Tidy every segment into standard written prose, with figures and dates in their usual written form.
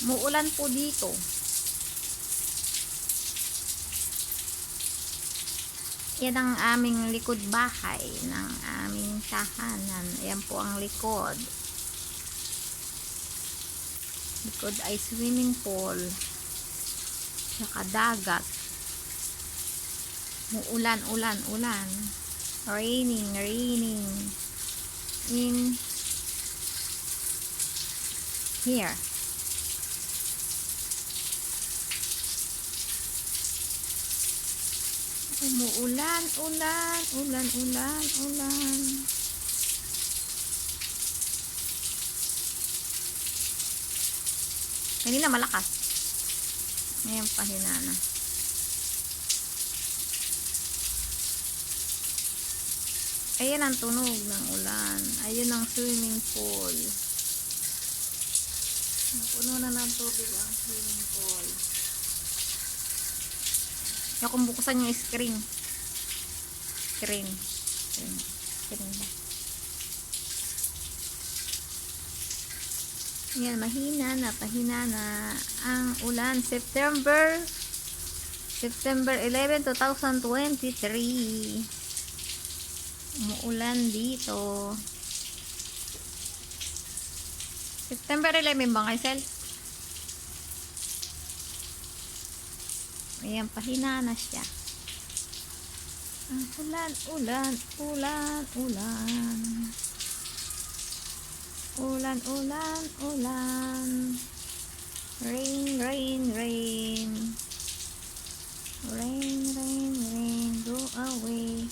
Muulan po dito. Yan ang aming likod bahay ng aming tahanan. Ayan po ang likod. Likod ay swimming pool. Saka dagat. Muulan, ulan, ulan. Raining, raining. In here. Umuulan, ulan, ulan, ulan, ulan. Kanina malakas. Ngayon pahina na. Ayan ang tunog ng ulan. Ayun ang swimming pool. Puno na ng tubig ang swimming pool. Kaya kung buksan yung screen. Screen ba? Yan, mahina na ang ulan. September 11, 2023. Umuulan dito. September 11 ba kayo, Sel? Ayan, pahina na siya. Ang ulan, ulan, ulan, ulan. Ulan, ulan, ulan. Rain, rain, rain. Rain, rain, rain. Go away.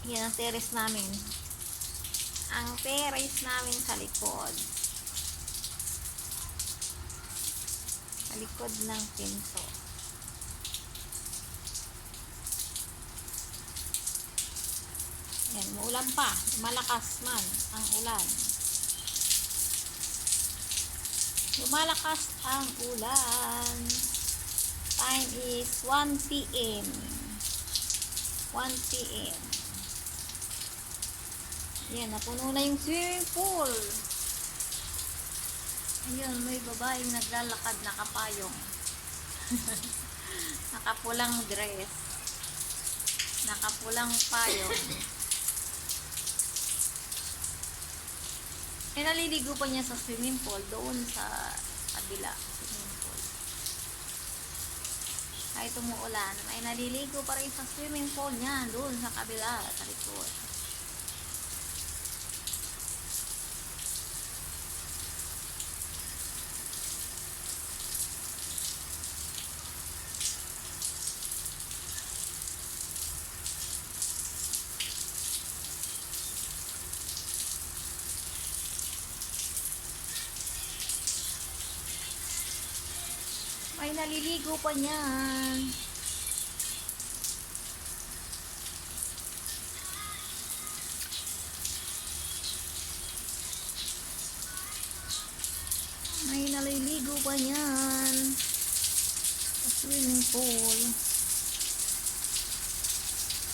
Yan ang terrace namin. Ang terrace namin sa likod. Sa likod ng pinto. Yan, maulan pa. Malakas man ang ulan. Lumalakas ang ulan. Time is 1 p.m. 1 p.m. Yan, napuno na yung swimming pool. Ayun, may babaeng naglalakad na kapayong. Nakapulang dress. Nakapulang payong. Eh, naliligo pa niya sa swimming pool doon sa kabila. Swimming pool. Kahit umuulan, ay naliligo pa rin sa swimming pool niya doon sa kabila, sa likod. Ay, naliligo pa niyan. Ay, naliligo pa niyan. Sa swimming pool.